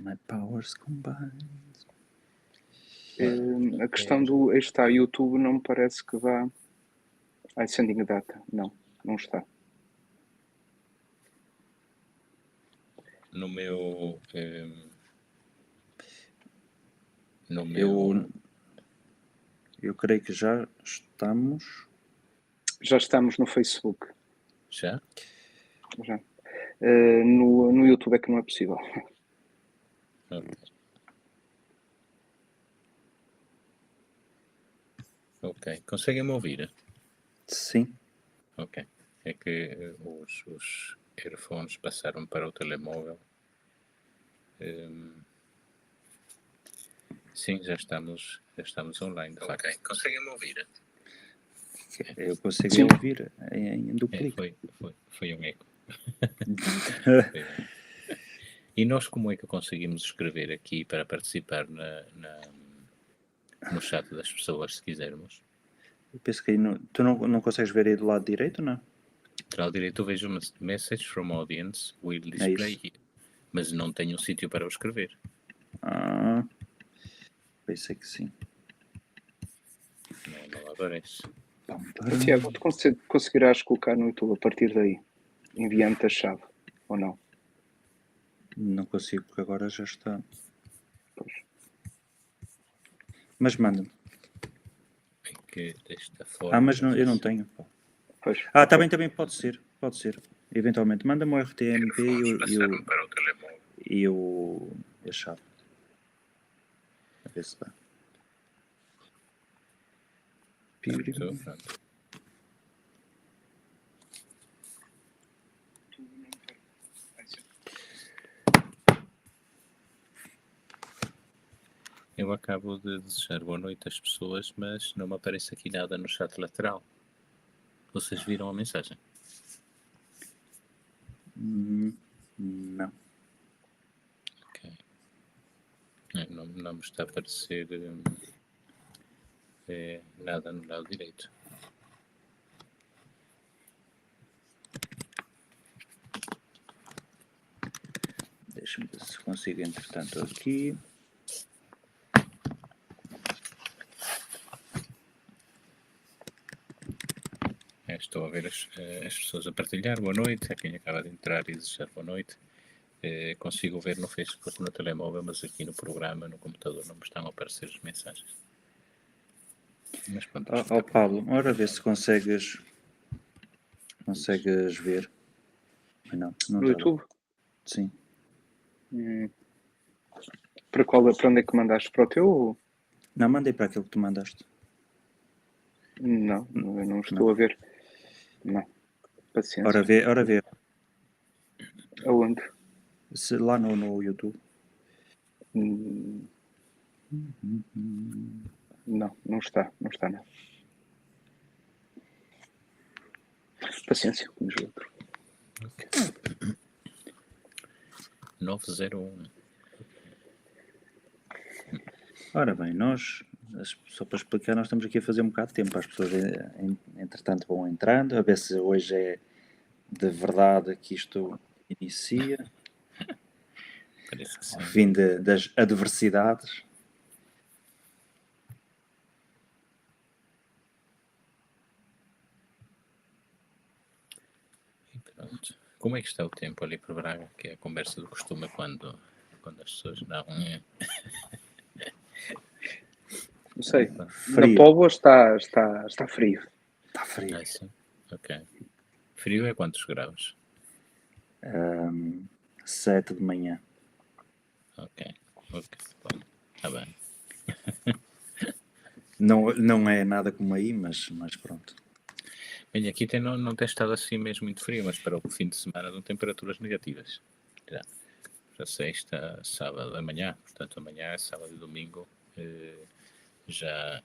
My powers combined. A questão do está YouTube não me parece que vá. Sending data. Não está. No meu. Eu creio que já estamos. Já estamos no Facebook. Já? Já. No YouTube é que não é possível. Ok. Conseguem-me ouvir? Sim. Ok. É que os earphones passaram para o telemóvel. Sim, já estamos online. Ok. Conseguem-me ouvir? Eu consigo ouvir em duplicado. Foi um eco. E nós como é que conseguimos escrever aqui para participar no chat das pessoas, se quisermos? Eu penso que aí tu não consegues ver aí do lado direito, não? Do lado direito eu vejo uma message from audience will display here, mas não tenho um sítio para o escrever. Pensei que sim. Não aparece. Tiago, tu conseguirás colocar no YouTube a partir daí, enviando-te a chave, ou não? Não consigo, porque agora já está. Pois. Mas manda-me. É que desta forma... mas não, eu não tenho. Pois. Também pode ser. Eventualmente. Manda-me o RTMP e a chave. A ver se dá. Pronto. Eu acabo de desejar boa noite às pessoas, mas não me aparece aqui nada no chat lateral. Vocês viram a mensagem? Não. Ok. Não me está a aparecer nada no lado direito. Deixa-me ver se consigo, entretanto, aqui. Estou a ver as pessoas a partilhar. Boa noite. A quem acaba de entrar e desejar boa noite. Consigo ver no Facebook, no telemóvel, mas aqui no programa, no computador, não me estão a aparecer as mensagens. Mas pronto. Pablo, ora ver se consegues ver. Não no tá YouTube? Lá. Sim. Para onde é que mandaste? Para o teu? Ou... Não, mandei para aquele que tu mandaste. Não, eu não estou a ver. Não. Paciência. Ora vê. Aonde? Lá no YouTube. Não está não. Paciência, como diz o outro. Okay. 901. Ora bem, só para explicar, nós estamos aqui a fazer um bocado de tempo. As pessoas, entretanto, vão entrando, a ver se hoje é de verdade que isto inicia. Parece que sim. Ao fim das adversidades. E pronto. Como é que está o tempo ali para Braga? Que é a conversa do costume quando as pessoas não... Não sei. Frio. Na Póvoa está frio. Está frio. Ah, sim? Ok. Frio é quantos graus? 7 de manhã. Ok. Bom, está bem. Não é nada como aí, mas pronto. Bem, aqui não tem estado assim mesmo muito frio, mas para o fim de semana dão temperaturas negativas. Já sexta, sábado, amanhã, portanto amanhã, sábado e domingo, já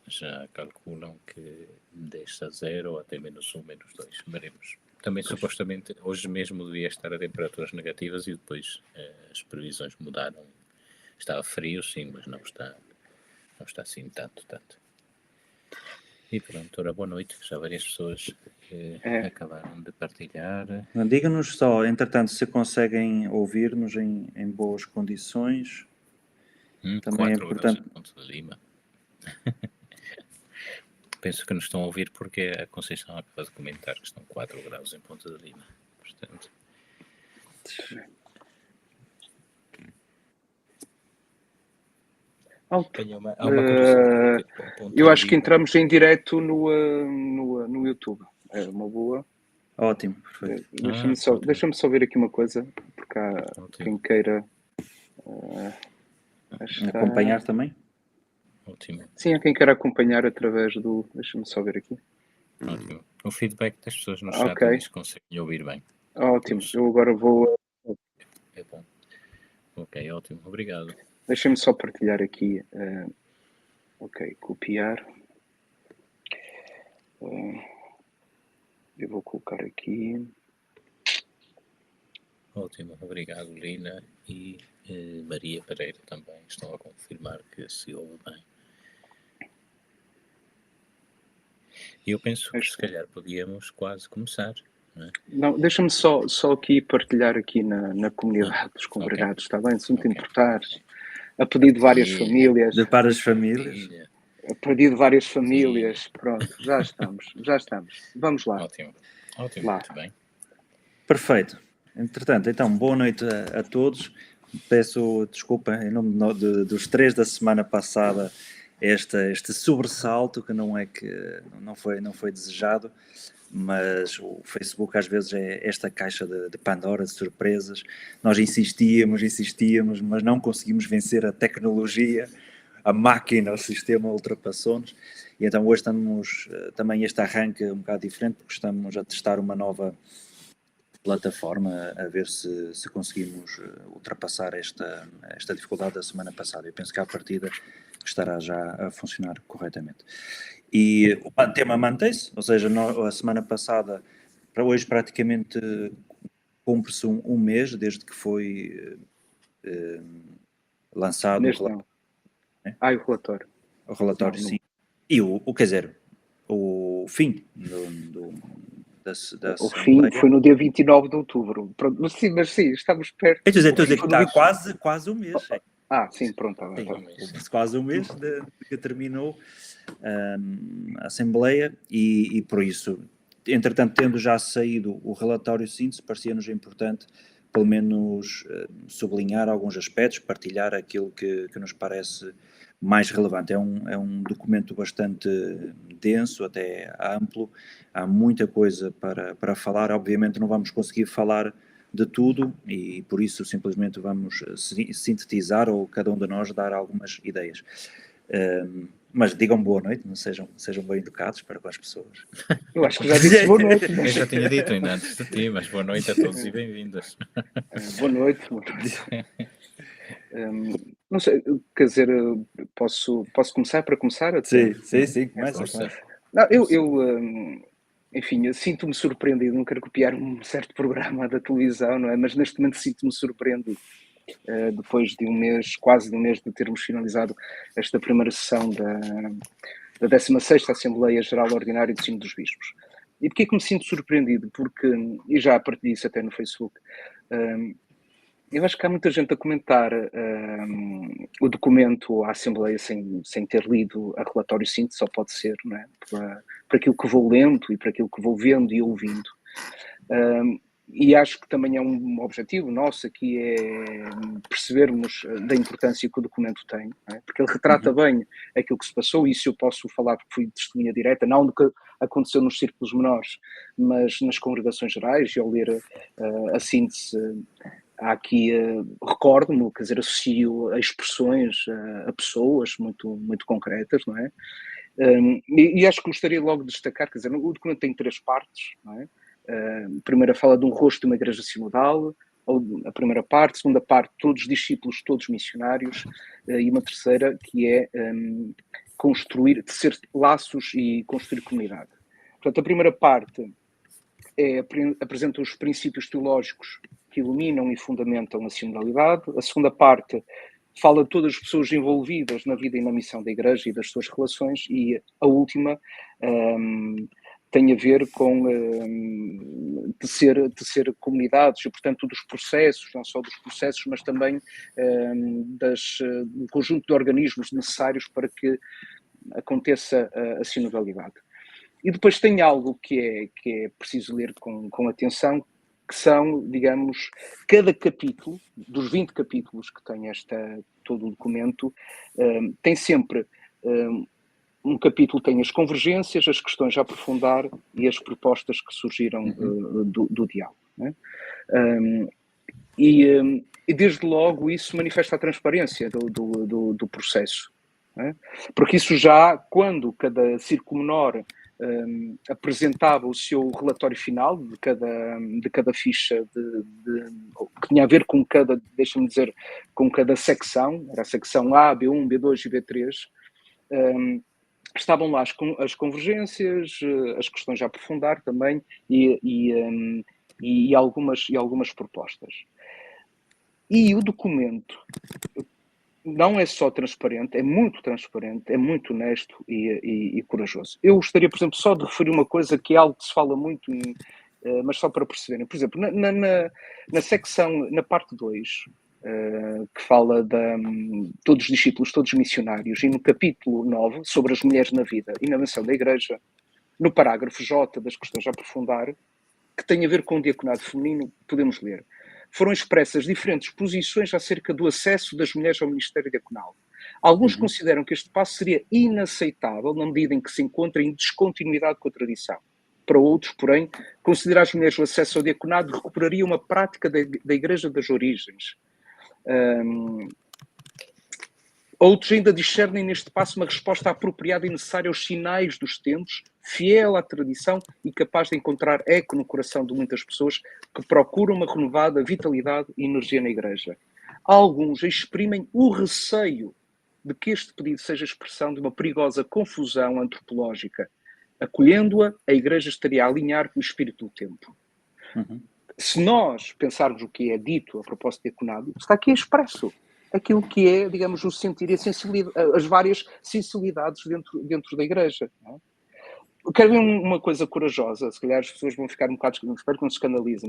calculam que desce a 0 ou até -1, -2, veremos. Também supostamente hoje mesmo devia estar a temperaturas negativas e depois as previsões mudaram. Estava frio sim, mas não está assim tanto. E pronto, ora, boa noite, já várias pessoas acabaram de partilhar. Diga-nos só, entretanto, se conseguem ouvir-nos em boas condições. Também é 4 importante. graus em Ponte de Lima. Penso que nos estão a ouvir porque a Conceição acaba de comentar que estão 4 graus em Ponte de Lima. Portanto, há uma curiosidade. Eu acho que entramos em direto no YouTube. É uma boa. Ótimo, perfeito. Deixa-me só ver aqui uma coisa, porque há quem queira acompanhar também. Ótimo. Sim, há quem queira acompanhar através do... Deixa-me só ver aqui. Ótimo. O feedback das pessoas no chat diz que conseguem ouvir bem. Ótimo, eu agora vou... É bom. Ok, ótimo, obrigado. Deixa-me só partilhar aqui. Ok, copiar. Eu vou colocar aqui. Ótimo, obrigado, Lina e Maria Pereira também estão a confirmar que se ouve bem. E eu penso que se calhar podíamos quase começar. Não, é? Não, deixa-me só aqui partilhar aqui na comunidade dos congregados, está bem? Se não te importares. A pedido de várias famílias. De várias famílias. A pedido de várias famílias. Pronto, já estamos. Vamos lá. Ótimo, lá. Muito bem. Perfeito. Entretanto, então, boa noite a todos. Peço desculpa em nome dos 3 da semana passada este sobressalto que não foi desejado, mas o Facebook às vezes é esta caixa de Pandora, de surpresas. Nós insistíamos, mas não conseguimos vencer a tecnologia, a máquina, o sistema ultrapassou-nos. E então hoje estamos também este arranque um bocado diferente, porque estamos a testar uma nova plataforma a ver se conseguimos ultrapassar esta dificuldade da semana passada. Eu penso que à partida estará já a funcionar corretamente. E o tema mantém-se, ou seja, a semana passada, para hoje praticamente cumpre-se um mês desde que foi lançado o relatório. O relatório. O relatório, sim. E quer dizer, o fim da o fim foi no dia 29 de outubro. Pronto, mas sim, estamos perto. Estou a dizer que está quase um mês. Sim, pronto. Quase um mês de que terminou a Assembleia e por isso, entretanto, tendo já saído o relatório síntese, parecia-nos importante pelo menos sublinhar alguns aspectos, partilhar aquilo que nos parece mais relevante. É um documento bastante denso, até amplo, há muita coisa para falar. Obviamente não vamos conseguir falar de tudo e por isso simplesmente vamos sintetizar ou cada um de nós dar algumas ideias. Mas digam boa noite, não sejam bem educados para com as pessoas. Eu acho que já disse boa noite. Eu já tinha dito ainda antes de ti, mas boa noite a todos e bem-vindos. Boa noite. Não sei, quer dizer, posso começar para começar? Sim, começa. Não, enfim, eu sinto-me surpreendido, não quero copiar um certo programa da televisão, não é? Mas neste momento sinto-me surpreendido, depois de quase um mês de termos finalizado esta primeira sessão da 16ª Assembleia Geral Ordinária do Sínodo dos Bispos. E porquê que me sinto surpreendido? Porque, e já partilhei isso até no Facebook, eu acho que há muita gente a comentar o documento à Assembleia sem ter lido a relatório síntese, só pode ser, não é? Para aquilo que vou lendo e para aquilo que vou vendo e ouvindo. E acho que também é um objetivo nosso aqui é percebermos da importância que o documento tem, não é? Porque ele retrata bem aquilo que se passou, e isso eu posso falar porque fui testemunha direta, não do que aconteceu nos círculos menores, mas nas congregações gerais, e ao ler a síntese, há aqui, recordo-me, quer dizer, associo a expressões, a pessoas muito, muito concretas, não é? E acho que gostaria logo de destacar, quer dizer, o documento tem 3 partes, não é? A primeira fala de um rosto de uma igreja sinodal, a primeira parte, a segunda parte, todos discípulos, todos missionários, e uma terceira que é tecer laços e construir comunidade. Portanto, a primeira parte apresenta os princípios teológicos que iluminam e fundamentam a sinodalidade. A segunda parte fala de todas as pessoas envolvidas na vida e na missão da Igreja e das suas relações, e a última tem a ver com tecer comunidades, e portanto dos processos, não só dos processos, mas também do conjunto de organismos necessários para que aconteça a sinodalidade. E depois tem algo que é preciso ler com atenção, que são, digamos, cada capítulo, dos 20 capítulos que tem todo o documento, tem sempre um capítulo tem as convergências, as questões a aprofundar e as propostas que surgiram do diálogo. Né? E desde logo isso manifesta a transparência do processo. Né? Porque isso já, quando cada círculo menor apresentava o seu relatório final de cada ficha que tinha a ver com cada, deixa-me dizer, com cada secção, era a secção A, B1, B2 e B3, estavam lá as convergências, as questões a aprofundar também e algumas propostas. E o documento não é só transparente, é muito honesto e corajoso. Eu gostaria, por exemplo, só de referir uma coisa que é algo que se fala muito, mas só para perceberem. Por exemplo, na secção, na parte 2, que fala de todos os discípulos, todos os missionários, e no capítulo 9, sobre as mulheres na vida e na missão da Igreja, no parágrafo J das questões a aprofundar, que tem a ver com o diaconado feminino, podemos ler. Foram expressas diferentes posições acerca do acesso das mulheres ao ministério diaconal. Alguns consideram que este passo seria inaceitável na medida em que se encontra em descontinuidade com a tradição. Para outros, porém, considerar as mulheres o acesso ao diaconado recuperaria uma prática da Igreja das Origens. Outros ainda discernem neste passo uma resposta apropriada e necessária aos sinais dos tempos, fiel à tradição e capaz de encontrar eco no coração de muitas pessoas que procuram uma renovada vitalidade e energia na Igreja. Alguns exprimem o receio de que este pedido seja expressão de uma perigosa confusão antropológica. Acolhendo-a, a Igreja estaria a alinhar com o espírito do tempo. Se nós pensarmos o que é dito a propósito de diaconado, está aqui expresso aquilo que é, digamos, o sentir e a sensibilidade, as várias sensibilidades dentro da Igreja. Não é? Quero ver uma coisa corajosa, se calhar as pessoas vão ficar um bocado, espero que não se escandalizem,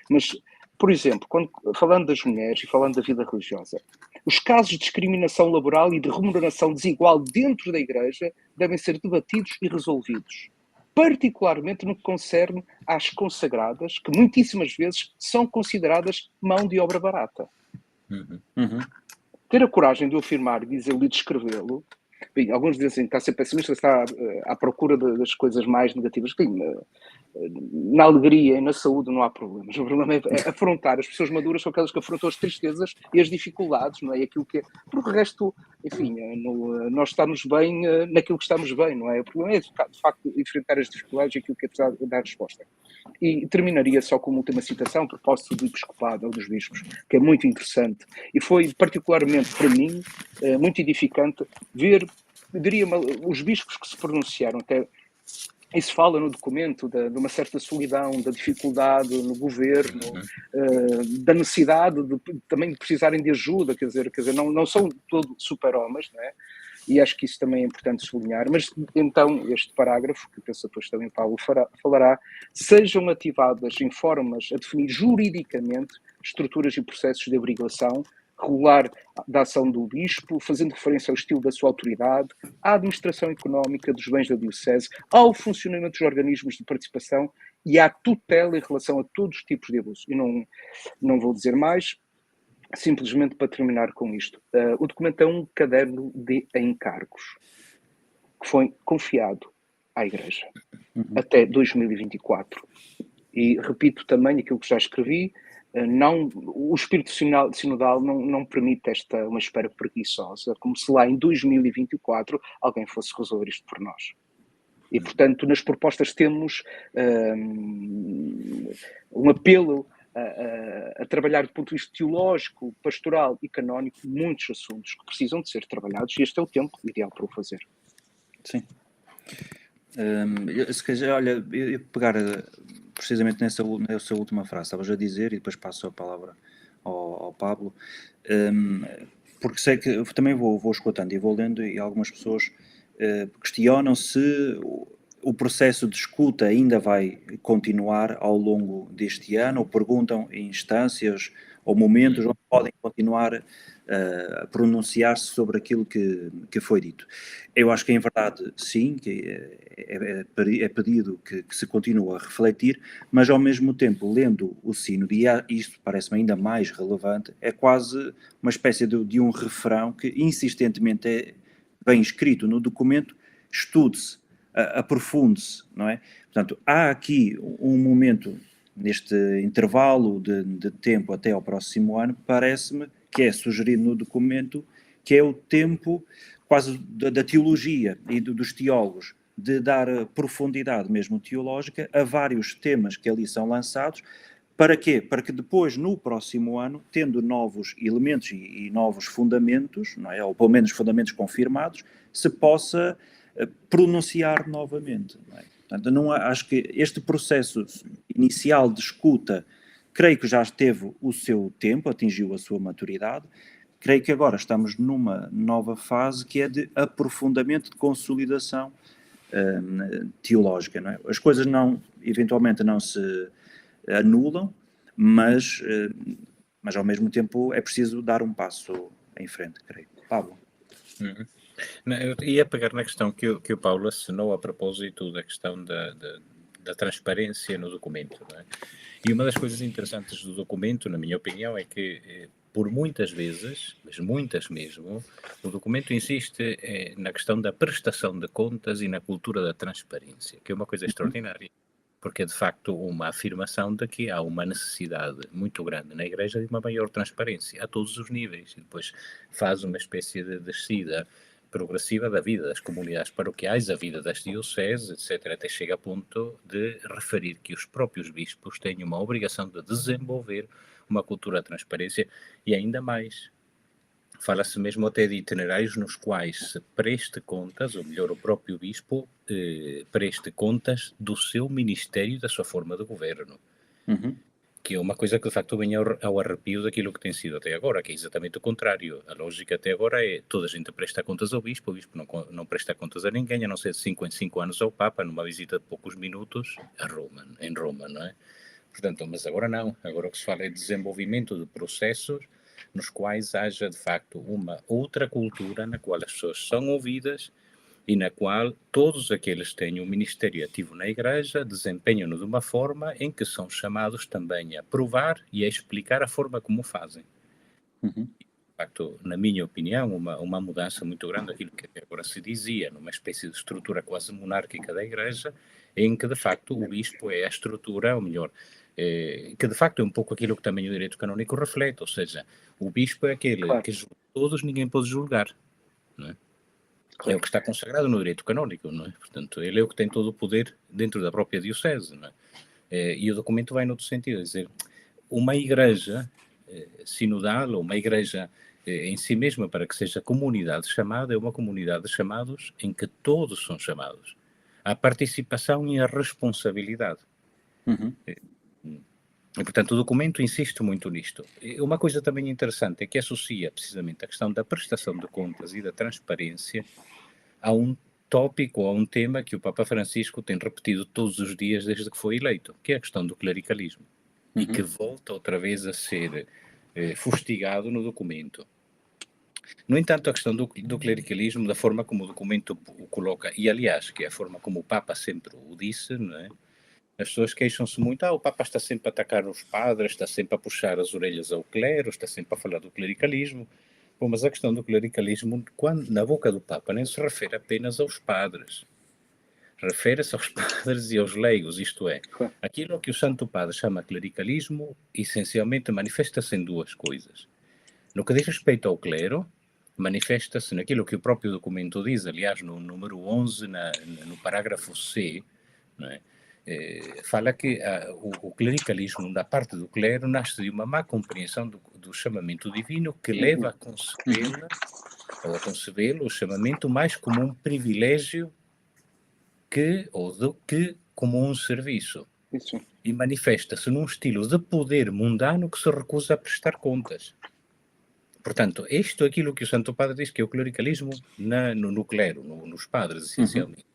mas, por exemplo, falando das mulheres e falando da vida religiosa, os casos de discriminação laboral e de remuneração desigual dentro da Igreja devem ser debatidos e resolvidos, particularmente no que concerne às consagradas, que muitíssimas vezes são consideradas mão de obra barata. Ter a coragem de o afirmar, de dizê-lo e de escrevê-lo. Bem, alguns dizem que está a ser pessimista, está à procura das coisas mais negativas. Bem, na alegria e na saúde não há problemas. O problema é afrontar. As pessoas maduras são aquelas que afrontam as tristezas e as dificuldades, não é? Aquilo que é. Porque o resto, enfim, nós estamos bem naquilo que estamos bem, não é? O problema é, de facto, enfrentar as dificuldades e aquilo que é precisar dar resposta. E terminaria só com uma última citação, a propósito do episcopado ou dos bispos, que é muito interessante. E foi particularmente, para mim, muito edificante ver, diria, os bispos que se pronunciaram, até isso fala no documento de uma certa solidão, da dificuldade no governo, da necessidade também de precisarem de ajuda, quer dizer não são todos super-homens, não é? E acho que isso também é importante sublinhar. Mas então este parágrafo, que penso depois também Paulo falará, sejam ativadas em formas a definir juridicamente estruturas e processos de averiguação, regular da ação do bispo, fazendo referência ao estilo da sua autoridade, à administração económica dos bens da diocese, ao funcionamento dos organismos de participação e à tutela em relação a todos os tipos de abuso. E não vou dizer mais, simplesmente para terminar com isto. O documento é um caderno de encargos que foi confiado à Igreja até 2024. E repito também aquilo que já escrevi, o espírito sinodal não permite uma espera preguiçosa, como se lá em 2024 alguém fosse resolver isto por nós. E, portanto, nas propostas temos um apelo a trabalhar do ponto de vista teológico, pastoral e canónico muitos assuntos que precisam de ser trabalhados e este é o tempo ideal para o fazer. Sim. Se calhar, olha, eu pegar precisamente nessa última frase, estavas a dizer, e depois passo a palavra ao Pablo. porque sei que também vou escutando e vou lendo, e algumas pessoas questionam se o processo de escuta ainda vai continuar ao longo deste ano, ou perguntam em instâncias ou momentos onde podem continuar a pronunciar-se sobre aquilo que foi dito. Eu acho que, em verdade, sim, que é pedido que se continue a refletir, mas, ao mesmo tempo, lendo o Sínodo, e isto parece-me ainda mais relevante, é quase uma espécie de um refrão que insistentemente é bem escrito no documento: estude-se, aprofunde-se, não é? Portanto, há aqui um momento, neste intervalo de tempo até ao próximo ano, parece-me que é sugerido no documento, que é o tempo quase da teologia e dos teólogos, de dar profundidade mesmo teológica a vários temas que ali são lançados. Para quê? Para que depois, no próximo ano, tendo novos elementos e novos fundamentos, não é? Ou pelo menos fundamentos confirmados, se possa pronunciar novamente. Não é? Portanto, acho que este processo inicial de escuta, creio que já teve o seu tempo, atingiu a sua maturidade. Creio que agora estamos numa nova fase que é de aprofundamento, de consolidação teológica. Não é? As coisas eventualmente não se anulam, mas ao mesmo tempo é preciso dar um passo em frente, creio. Pablo. Uhum. Não, eu ia pegar na questão que o Paulo assinou a propósito da questão da transparência no documento. Não é? E uma das coisas interessantes do documento, na minha opinião, é que por muitas vezes, mas muitas mesmo, o documento insiste na questão da prestação de contas e na cultura da transparência, que é uma coisa extraordinária, porque é de facto uma afirmação de que há uma necessidade muito grande na Igreja de uma maior transparência a todos os níveis, e depois faz uma espécie de descida progressiva da vida das comunidades paroquiais, da vida das dioceses, etc., até chega a ponto de referir que os próprios bispos têm uma obrigação de desenvolver uma cultura de transparência, e ainda mais, fala-se mesmo até de itinerários nos quais se preste contas, ou melhor, o próprio bispo preste contas do seu ministério e da sua forma de governo. Uhum. Que é uma coisa que de facto vem ao arrepio daquilo que tem sido até agora, que é exatamente o contrário. A lógica até agora é toda a gente presta contas ao bispo, o bispo não presta contas a ninguém, a não ser de 5 em 5 anos ao Papa, numa visita de poucos minutos em Roma, não é? Portanto, mas agora não. Agora o que se fala é de desenvolvimento de processos nos quais haja de facto uma outra cultura na qual as pessoas são ouvidas e na qual todos aqueles que têm um ministério ativo na Igreja desempenham-no de uma forma em que são chamados também a provar e a explicar a forma como fazem. Uhum. De facto, na minha opinião, uma mudança muito grande daquilo que agora se dizia, numa espécie de estrutura quase monárquica da Igreja, em que de facto o bispo é a estrutura, ou melhor, que de facto é um pouco aquilo que também o direito canónico reflete, ou seja, o bispo é aquele que julga todos, ninguém pode julgar, não é? É o que está consagrado no direito canónico, não é? Portanto, ele é o que tem todo o poder dentro da própria diocese, não é? E o documento vai noutro sentido, é dizer, uma igreja sinodal, ou uma igreja em si mesma, para que seja comunidade chamada, é uma comunidade de chamados em que todos são chamados à participação e à responsabilidade. Uhum. E, portanto, o documento insiste muito nisto. E uma coisa também interessante é que associa precisamente a questão da prestação de contas e da transparência a um tópico, a um tema que o Papa Francisco tem repetido todos os dias desde que foi eleito, que é a questão do clericalismo, e que volta outra vez a ser fustigado no documento. No entanto, a questão do clericalismo, da forma como o documento o coloca, e aliás, que é a forma como o Papa sempre o disse, não é? As pessoas queixam-se muito, o Papa está sempre a atacar os padres, está sempre a puxar as orelhas ao clero, está sempre a falar do clericalismo. Bom, mas a questão do clericalismo, na boca do Papa, nem se refere apenas aos padres. Refere-se aos padres e aos leigos, isto é, aquilo que o Santo Padre chama clericalismo, essencialmente manifesta-se em duas coisas. No que diz respeito ao clero, manifesta-se naquilo que o próprio documento diz, aliás, no número 11, no parágrafo C, não é? Fala que o clericalismo da parte do clero nasce de uma má compreensão do chamamento divino que leva a concebê-lo, o chamamento, mais como um privilégio do que como um serviço. Isso. E manifesta-se num estilo de poder mundano que se recusa a prestar contas. Portanto, isto é aquilo que o Santo Padre diz que é o clericalismo no clero, nos padres, essencialmente.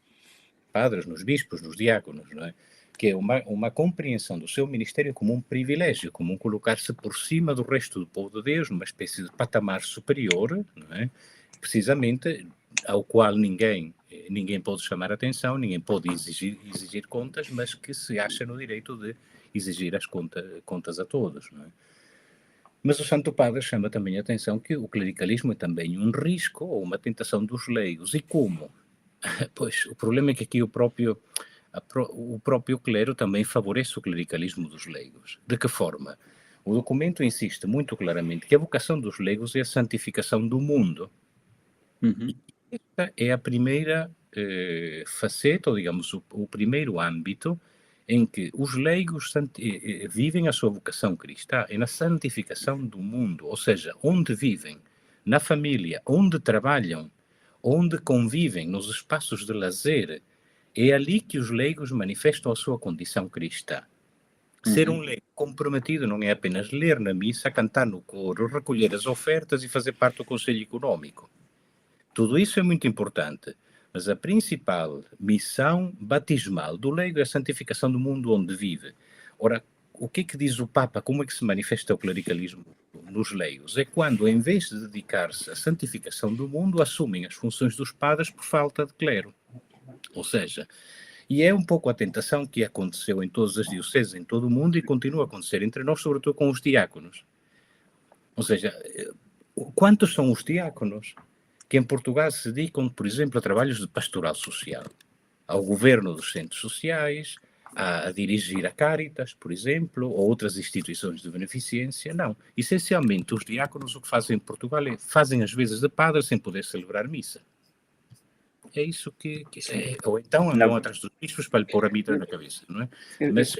Padres, nos bispos, nos diáconos, não é? Que é uma compreensão do seu ministério como um privilégio, como um colocar-se por cima do resto do povo de Deus, numa espécie de patamar superior, não é? Precisamente ao qual ninguém pode chamar atenção, ninguém pode exigir contas, mas que se acha no direito de exigir as contas a todos, não é? Mas o Santo Padre chama também a atenção que o clericalismo é também um risco ou uma tentação dos leigos. E como? Pois, o problema é que aqui o próprio clero também favorece o clericalismo dos leigos. De que forma? O documento insiste muito claramente que a vocação dos leigos é a santificação do mundo. Esta é a primeira faceta, ou digamos, o primeiro âmbito em que os leigos vivem a sua vocação cristã, é na santificação do mundo, ou seja, onde vivem, na família, onde trabalham, onde convivem, nos espaços de lazer, é ali que os leigos manifestam a sua condição cristã. Ser um leigo comprometido não é apenas ler na missa, cantar no coro, recolher as ofertas e fazer parte do conselho econômico. Tudo isso é muito importante, mas a principal missão batismal do leigo é a santificação do mundo onde vive. Ora, o que é que diz o Papa? Como é que se manifesta o clericalismo nos leigos? É quando, em vez de dedicar-se à santificação do mundo, assumem as funções dos padres por falta de clero. Ou seja, e é um pouco a tentação que aconteceu em todas as dioceses, em todo o mundo, e continua a acontecer entre nós, sobretudo com os diáconos. Ou seja, quantos são os diáconos que em Portugal se dedicam, por exemplo, a trabalhos de pastoral social, ao governo dos centros sociais, a dirigir a Caritas, por exemplo, ou outras instituições de beneficência? Não. Essencialmente, os diáconos o que fazem em Portugal é fazem as vezes de padre sem poder celebrar missa. É isso que ou então andam atrás dos bispos para lhe pôr a mitra na cabeça, não é? Mas,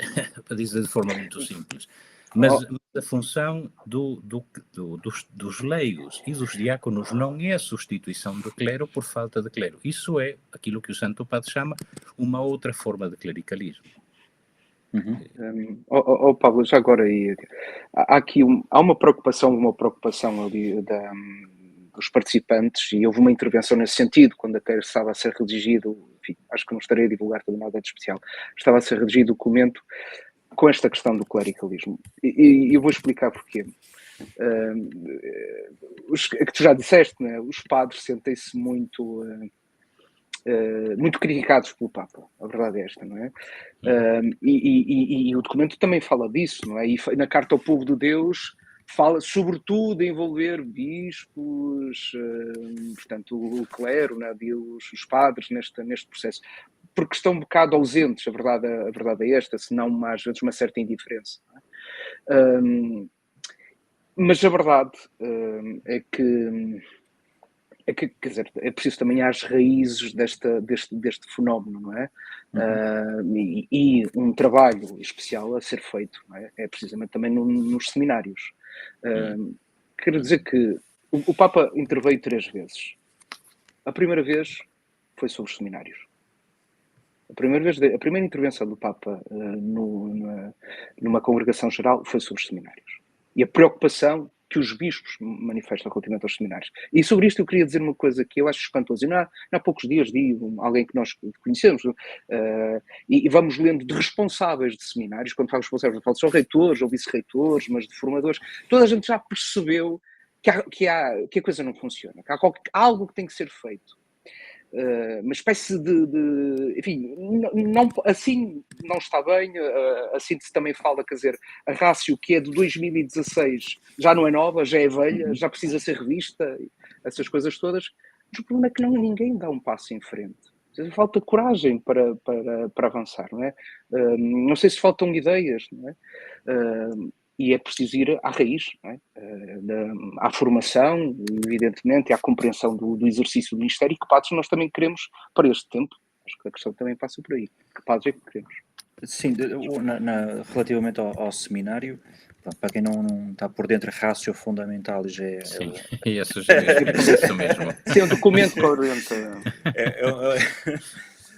para dizer de forma muito simples. Mas a função dos leigos e dos diáconos não é a substituição do clero por falta de clero. Isso é aquilo que o Santo Padre chama uma outra forma de clericalismo. Pablo, já agora aí, há uma preocupação ali dos participantes, e houve uma intervenção nesse sentido quando até estava a ser redigido, enfim, acho que não estarei a divulgar também nada de especial, estava a ser redigido o documento com esta questão do clericalismo, e eu vou explicar porquê. Que tu já disseste, né? Os padres sentem-se muito criticados pelo Papa, a verdade é esta, não é? E o documento também fala disso, não é? E na Carta ao Povo de Deus fala sobretudo em envolver bispos, portanto o clero, né? Os padres neste processo, porque estão um bocado ausentes, a verdade é esta, senão às vezes uma certa indiferença. Mas a verdade é que quer dizer, é preciso também às raízes deste fenómeno, não é? E um trabalho especial a ser feito, não é? É precisamente também nos seminários. Quero dizer que o Papa interveio 3 vezes. A primeira vez foi sobre os seminários. A primeira intervenção do Papa numa congregação geral foi sobre os seminários. E a preocupação que os bispos manifestam relativamente aos seminários. E sobre isto eu queria dizer uma coisa que eu acho espantosa. E há poucos dias vi alguém que nós conhecemos, e vamos lendo de responsáveis de seminários, quando falo responsáveis, não falo só reitores ou vice-reitores, mas de formadores, toda a gente já percebeu que a coisa não funciona, que há algo que tem que ser feito. Uma espécie enfim, não, assim não está bem, assim se também fala, quer dizer, a Ratio que é de 2016 já não é nova, já é velha, já precisa ser revista, essas coisas todas, mas o problema é que ninguém dá um passo em frente. Falta coragem para avançar, não é? Não sei se faltam ideias, não é? E é preciso ir à raiz, não é? À formação, evidentemente, e à compreensão do exercício do Ministério, e que padres nós também queremos para este tempo. Acho que a questão também passa por aí. Que padres é que queremos? Sim, relativamente ao seminário, para quem não está por dentro, Ratio Fundamental já é... Sim, é isso mesmo. Sim, um documento que orienta...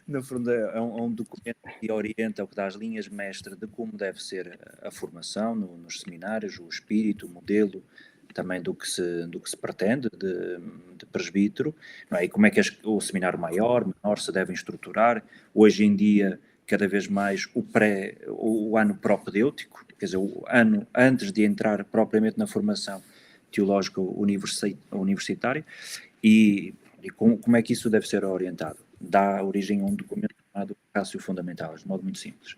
No fundo, é um documento que orienta, o que dá as linhas mestres de como deve ser a formação nos seminários, o espírito, o modelo também do que se pretende de presbítero, não é? E como é que o seminário maior, menor se devem estruturar. Hoje em dia, cada vez mais o ano propedêutico, quer dizer, o ano antes de entrar propriamente na formação teológica universitária, e como é que isso deve ser orientado. Dá origem a um documento chamado Cássio Fundamentais, de modo muito simples.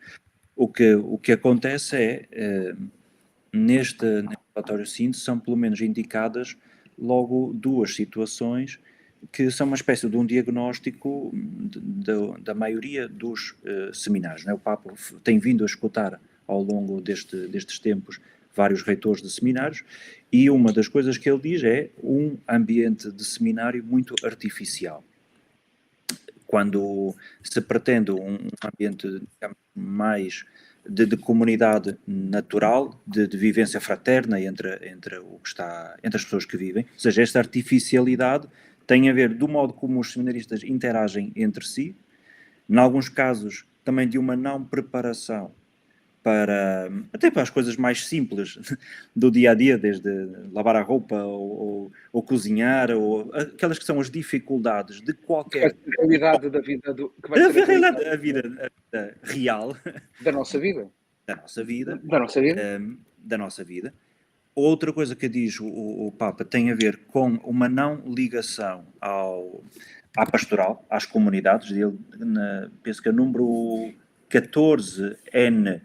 O que acontece é, neste relatório síntese, são pelo menos indicadas logo duas situações que são uma espécie de um diagnóstico da maioria dos seminários. Não é? O Papa tem vindo a escutar ao longo destes tempos vários reitores de seminários, e uma das coisas que ele diz é um ambiente de seminário muito artificial. Quando se pretende um ambiente, digamos, mais de comunidade natural, de vivência fraterna entre as pessoas que vivem, ou seja, esta artificialidade tem a ver do modo como os seminaristas interagem entre si, em alguns casos também de uma não preparação até para as coisas mais simples do dia a dia, desde lavar a roupa ou cozinhar, ou aquelas que são as dificuldades de qualquer. Que vai ser a realidade da vida que vai ser a vida real da nossa vida. Da nossa vida. Outra coisa que diz o Papa tem a ver com uma não ligação à pastoral, às comunidades. Penso que é número 14N.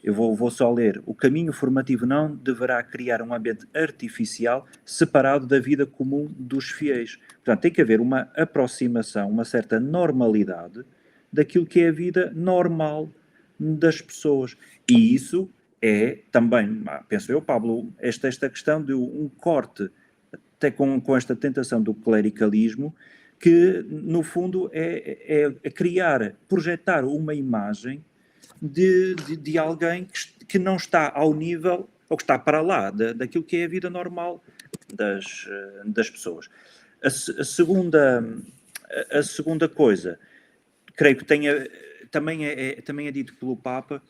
Eu vou só ler. O caminho formativo não deverá criar um ambiente artificial separado da vida comum dos fiéis. Portanto, tem que haver uma aproximação, uma certa normalidade daquilo que é a vida normal das pessoas. E isso é também, penso eu, Pablo, esta questão de um corte, até com esta tentação do clericalismo, que no fundo é projetar uma imagem de alguém que não está ao nível, ou que está para lá daquilo que é a vida normal das pessoas. A segunda coisa, creio que também é dito pelo Papa,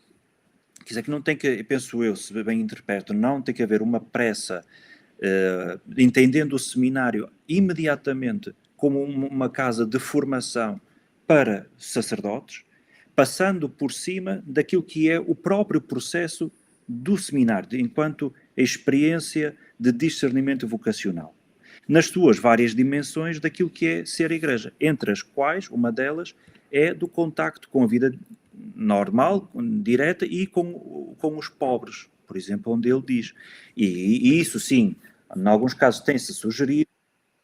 quer dizer, que não tem que, penso eu, se bem interpreto, não tem que haver uma pressa, entendendo o seminário imediatamente como uma casa de formação para sacerdotes, passando por cima daquilo que é o próprio processo do seminário, enquanto experiência de discernimento vocacional, nas suas várias dimensões daquilo que é ser a igreja, entre as quais, uma delas, é do contacto com a vida normal, direta, e com os pobres, por exemplo, onde ele diz. E isso, sim, em alguns casos tem-se sugerido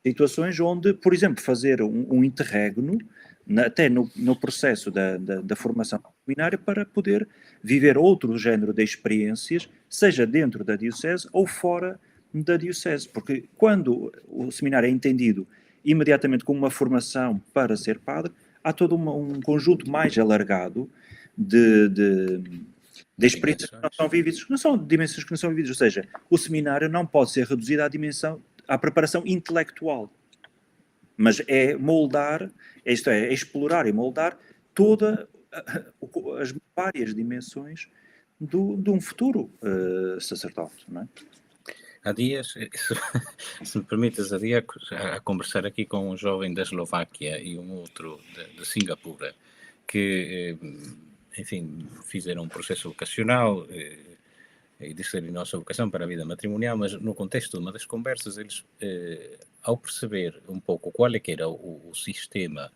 situações onde, por exemplo, fazer um interregno, até no processo da formação seminária, para poder viver outro género de experiências, seja dentro da diocese ou fora da diocese, porque quando o seminário é entendido imediatamente como uma formação para ser padre, há todo um conjunto mais alargado de experiências que não são vividas, não são dimensões que não são vividas, ou seja, o seminário não pode ser reduzido à preparação intelectual, mas é moldar, isto é explorar e moldar todas as várias dimensões de um futuro sacerdote, não é? Há dias, se me permites, a conversar aqui com um jovem da Eslováquia e um outro de Singapura, que, enfim, fizeram um processo vocacional e discernem a nossa vocação para a vida matrimonial, mas no contexto de uma das conversas, eles, ao perceber um pouco qual é que era o sistema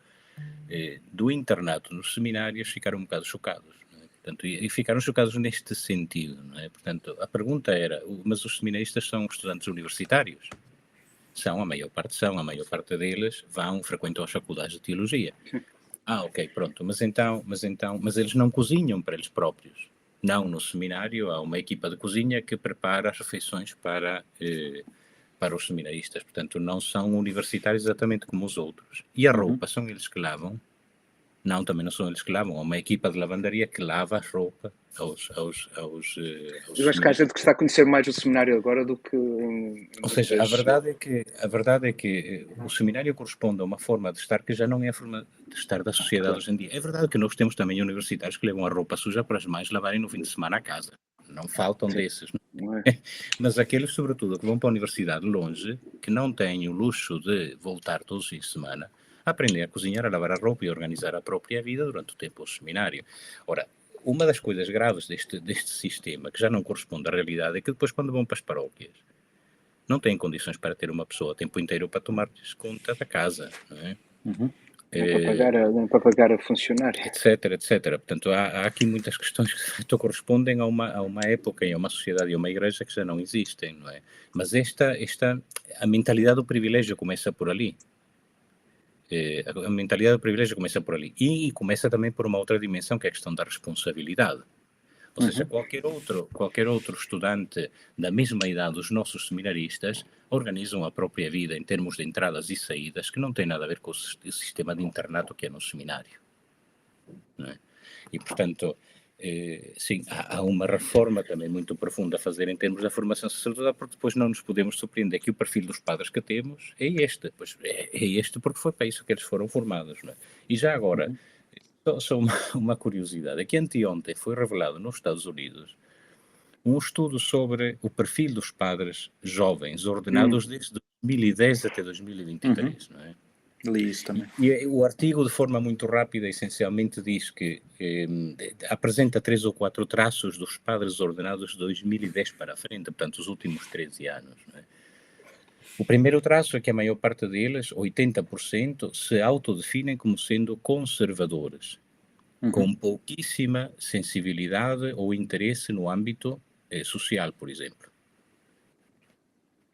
do internato nos seminários, ficaram um bocado chocados. Portanto, e ficaram chocados neste sentido, não é? Portanto, a pergunta era, mas os seminaristas são estudantes universitários? A maior parte deles frequentam as faculdades de teologia. Ok, pronto, mas eles não cozinham para eles próprios. Não, no seminário há uma equipa de cozinha que prepara as refeições para os seminaristas, portanto não são universitários exatamente como os outros. E a roupa são eles que lavam? Não, também não são eles que lavam. Há uma equipa de lavandaria que lava a roupa aos Eu acho que há gente que está a conhecer mais o seminário agora do que... Ou seja, a verdade é que o seminário corresponde a uma forma de estar que já não é a forma de estar da sociedade hoje em dia. É verdade que nós temos também universitários que levam a roupa suja para as mães lavarem no fim de semana a casa. não faltam Sim. desses, Não é? mas aqueles, sobretudo, que vão para a universidade longe, que não têm o luxo de voltar todos os fins de semana, aprender a cozinhar, a lavar a roupa e a organizar a própria vida durante o tempo do seminário. Ora, uma das coisas graves deste sistema, que já não corresponde à realidade, é que depois, quando vão para as paróquias, não têm condições para ter uma pessoa a tempo inteiro para tomar-lhes conta da casa, não é? Uhum. Não para pagar a funcionária. Etc. Portanto, há aqui muitas questões que de facto correspondem a uma época e a uma sociedade e a uma igreja que já não existem, não é? Mas a mentalidade do privilégio começa por ali. A mentalidade do privilégio começa por ali. E começa também por uma outra dimensão, que é a questão da responsabilidade. Ou seja, qualquer outro estudante da mesma idade dos nossos seminaristas organizam a própria vida em termos de entradas e saídas que não tem nada a ver com o sistema de internato que é no seminário. Não é? E, portanto, sim, há uma reforma também muito profunda a fazer em termos da formação sacerdotal, porque depois não nos podemos surpreender que o perfil dos padres que temos é este. Pois é este porque foi para isso que eles foram formados. Não é? E já agora, só uma curiosidade, é que anteontem foi revelado nos Estados Unidos um estudo sobre o perfil dos padres jovens ordenados desde 2010 até 2023, não é? Li isso também. E o artigo, de forma muito rápida, essencialmente diz que apresenta 3 ou 4 traços dos padres ordenados de 2010 para a frente, portanto, os últimos 13 anos, não é? O primeiro traço é que a maior parte deles, 80%, se autodefinem como sendo conservadores, com pouquíssima sensibilidade ou interesse no âmbito social, por exemplo.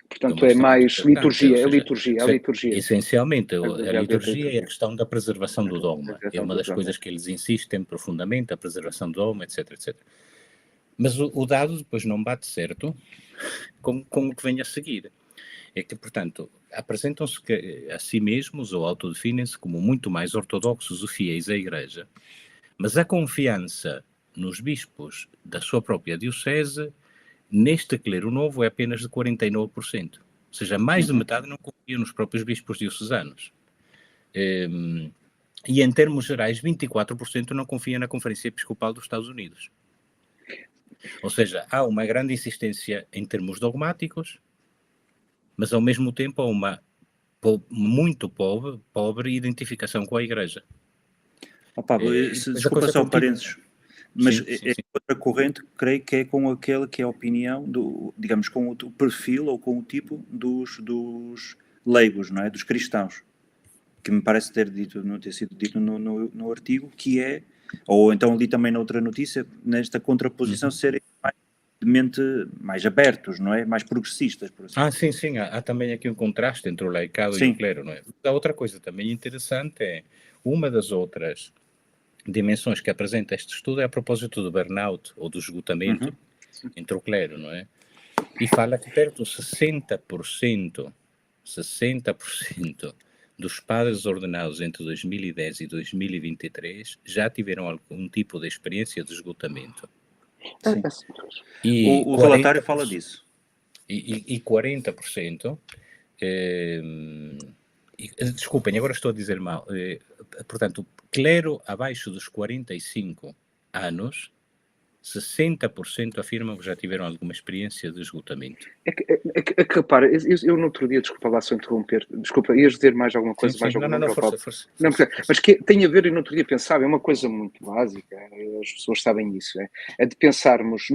Portanto, é mais liturgia, liturgia. Essencialmente, a liturgia é a questão da preservação do dogma. É uma das coisas que eles insistem profundamente, a preservação do dogma, etc. Mas o dado depois não bate certo com o que vem a seguir. É que, portanto, apresentam-se a si mesmos ou autodefinem-se como muito mais ortodoxos e fiéis à Igreja. Mas a confiança nos bispos da sua própria diocese, neste clero novo, é apenas de 49%. Ou seja, mais de metade não confia nos próprios bispos diocesanos. E, em termos gerais, 24% não confia na Conferência Episcopal dos Estados Unidos. Ou seja, há uma grande insistência em termos dogmáticos, mas ao mesmo tempo há uma muito pobre identificação com a Igreja. Pablo, desculpa só parênteses, mas sim. outra corrente, creio que é com aquele que é a opinião, digamos, com o perfil ou com o tipo dos leigos, não é? Dos cristãos, que me parece ter sido dito no artigo, que é, ou então li também noutra notícia, nesta contraposição serem de mente mais abertos, não é? Mais progressistas, por assim dizer. Sim. Há também aqui um contraste entre o laicado e o clero, não é? A outra coisa também interessante é, uma das outras dimensões que apresenta este estudo é a propósito do burnout, ou do esgotamento, entre o clero, não é? E fala que perto de 60% dos padres ordenados entre 2010 e 2023 já tiveram algum tipo de experiência de esgotamento. Sim. E o relatório fala disso. E 40%, desculpem, agora estou a dizer mal, portanto, clero abaixo dos 45 anos, 60% afirmam que já tiveram alguma experiência de esgotamento. É que repara, eu no outro dia, desculpa lá se eu interromper, desculpa, ias dizer mais alguma coisa? Sim. Não, força. Mas que tem a ver, e no outro dia pensava, é uma coisa muito básica, as pessoas sabem isso, é de pensarmos,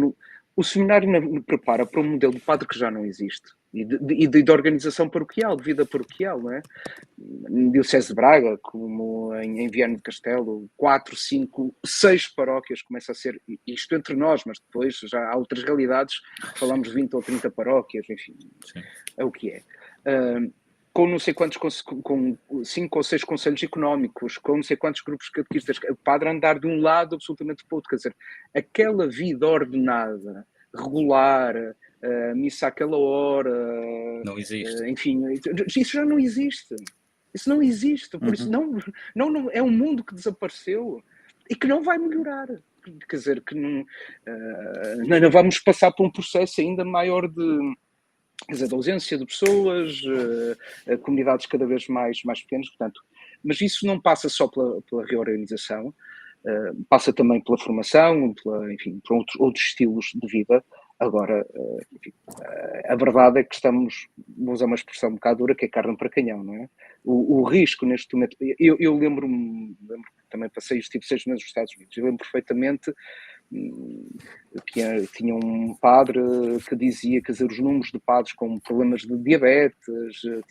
o seminário prepara para um modelo de padre que já não existe, e de organização paroquial, de vida paroquial, não é? Em Diocese de Braga, como em Viana do Castelo, 4, 5, 6 paróquias começa a ser, isto entre nós, mas depois já há outras realidades, falamos de 20 ou 30 paróquias, enfim, é o que é. Com não sei quantos, com 5 ou 6 conselhos económicos, com não sei quantos grupos catequistas, o padre andar de um lado absolutamente para o outro, quer dizer, aquela vida ordenada, regular, missa àquela hora, não existe. enfim, isso já não existe. Isso não existe, por isso não, é um mundo que desapareceu e que não vai melhorar. Quer dizer, que não vamos passar por um processo ainda maior de ausência de pessoas, comunidades cada vez mais pequenas, portanto, mas isso não passa só pela reorganização, passa também pela formação, enfim, por outros estilos de vida. Agora, enfim, a verdade é que estamos, vou usar uma expressão um bocado dura, que é carne para canhão, não é? O risco neste momento, eu lembro-me, também estive 6 meses nos Estados Unidos, eu lembro perfeitamente que tinha um padre que dizia que os números de padres com problemas de diabetes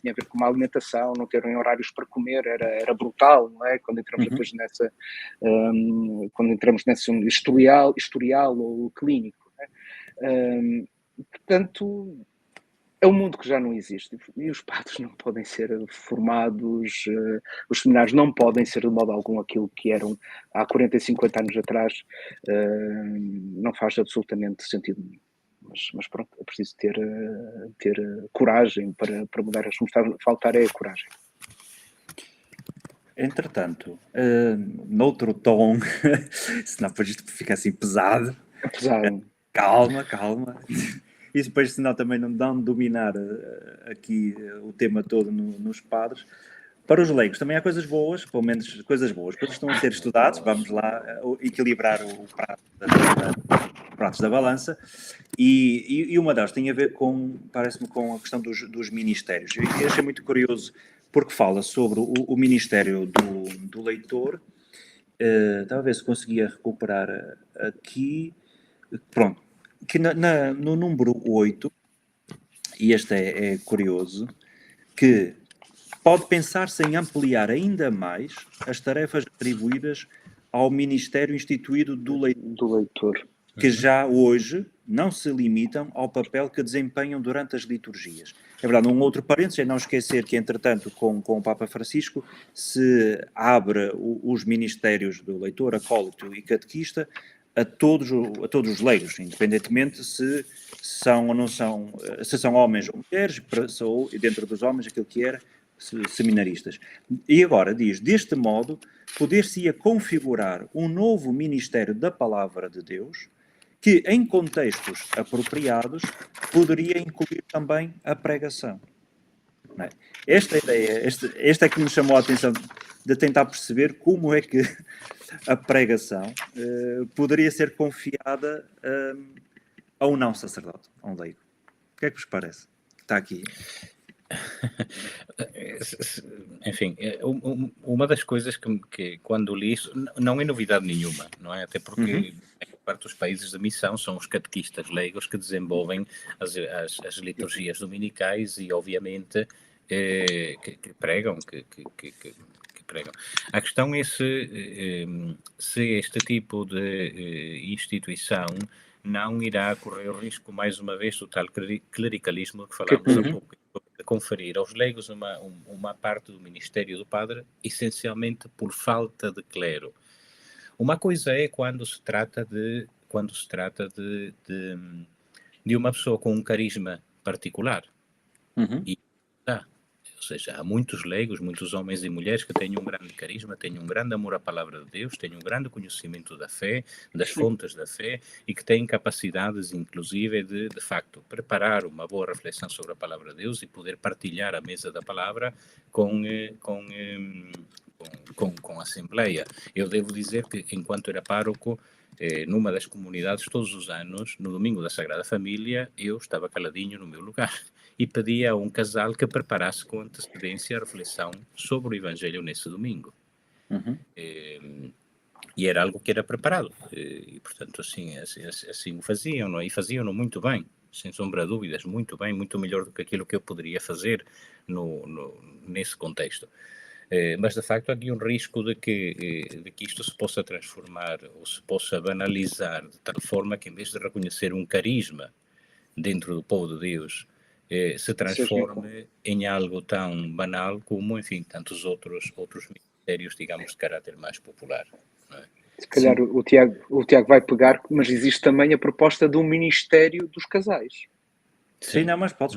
tinha a ver com uma alimentação, não terem horários para comer, era brutal, não é? Quando entramos depois quando entramos nesse historial ou clínico, não é? Portanto, é um mundo que já não existe e os padres não podem ser formados, os seminários não podem ser de modo algum aquilo que eram há 40 e 50 anos atrás, não faz absolutamente sentido nenhum. Mas pronto, é preciso ter coragem para mudar. As que me está a faltar é a coragem. Entretanto, noutro tom, senão depois isto fica assim pesado. É pesado. Calma. E depois, senão também não dão de dominar aqui o tema todo nos padres. Para os leigos também há coisas boas, pelo menos coisas boas, coisas que estão a ser estudados, vamos lá equilibrar o pratos da balança, e uma delas tem a ver parece-me, com a questão dos ministérios. Eu achei muito curioso, porque fala sobre o ministério do leitor. Estava a ver se conseguia recuperar aqui, pronto, que no número 8, e este é curioso, que pode pensar-se em ampliar ainda mais as tarefas atribuídas ao Ministério instituído do leitor, que já hoje não se limitam ao papel que desempenham durante as liturgias. É verdade, um outro parênteses é não esquecer que, entretanto, com o Papa Francisco, se abre os ministérios do leitor, acólito e catequista a todos os leigos, independentemente se são ou não são, se são homens ou mulheres, ou dentro dos homens aquilo que era seminaristas. E agora diz, deste modo, poder-se-ia configurar um novo ministério da Palavra de Deus, que, em contextos apropriados, poderia incluir também a pregação. Não é? Esta ideia, esta é que me chamou a atenção, de tentar perceber como é que a pregação poderia ser confiada a um não sacerdote, a um leigo. O que é que vos parece? Está aqui. Enfim, uma das coisas que quando li isso, não é novidade nenhuma, não é? Até porque parte dos países de missão são os catequistas leigos que desenvolvem as liturgias dominicais e, obviamente, que pregam, que pregam. A questão é se este tipo de instituição não irá correr o risco, mais uma vez, do tal clericalismo que falámos há pouco, de conferir aos leigos uma parte do ministério do padre, essencialmente por falta de clero. Uma coisa é quando se trata de uma pessoa com um carisma particular. E ou seja, há muitos leigos, muitos homens e mulheres que têm um grande carisma, têm um grande amor à palavra de Deus, têm um grande conhecimento da fé, das fontes da fé, e que têm capacidades, inclusive, de facto, preparar uma boa reflexão sobre a palavra de Deus e poder partilhar a mesa da palavra com a Assembleia. Eu devo dizer que, enquanto era pároco, numa das comunidades, todos os anos, no domingo da Sagrada Família, eu estava caladinho no meu lugar e pedia a um casal que preparasse com antecedência a reflexão sobre o Evangelho nesse domingo. E era algo que era preparado. E, portanto, assim o faziam, não é? E faziam-no muito bem, sem sombra de dúvidas, muito bem, muito melhor do que aquilo que eu poderia fazer nesse contexto. Mas, de facto, há aqui um risco de que isto se possa transformar ou se possa banalizar de tal forma que, em vez de reconhecer um carisma dentro do povo de Deus, se transforme em algo tão banal como, enfim, tantos outros ministérios, digamos, de caráter mais popular. Não é? Se calhar o Tiago vai pegar, mas existe também a proposta de um ministério dos casais. Sim, não, mas podes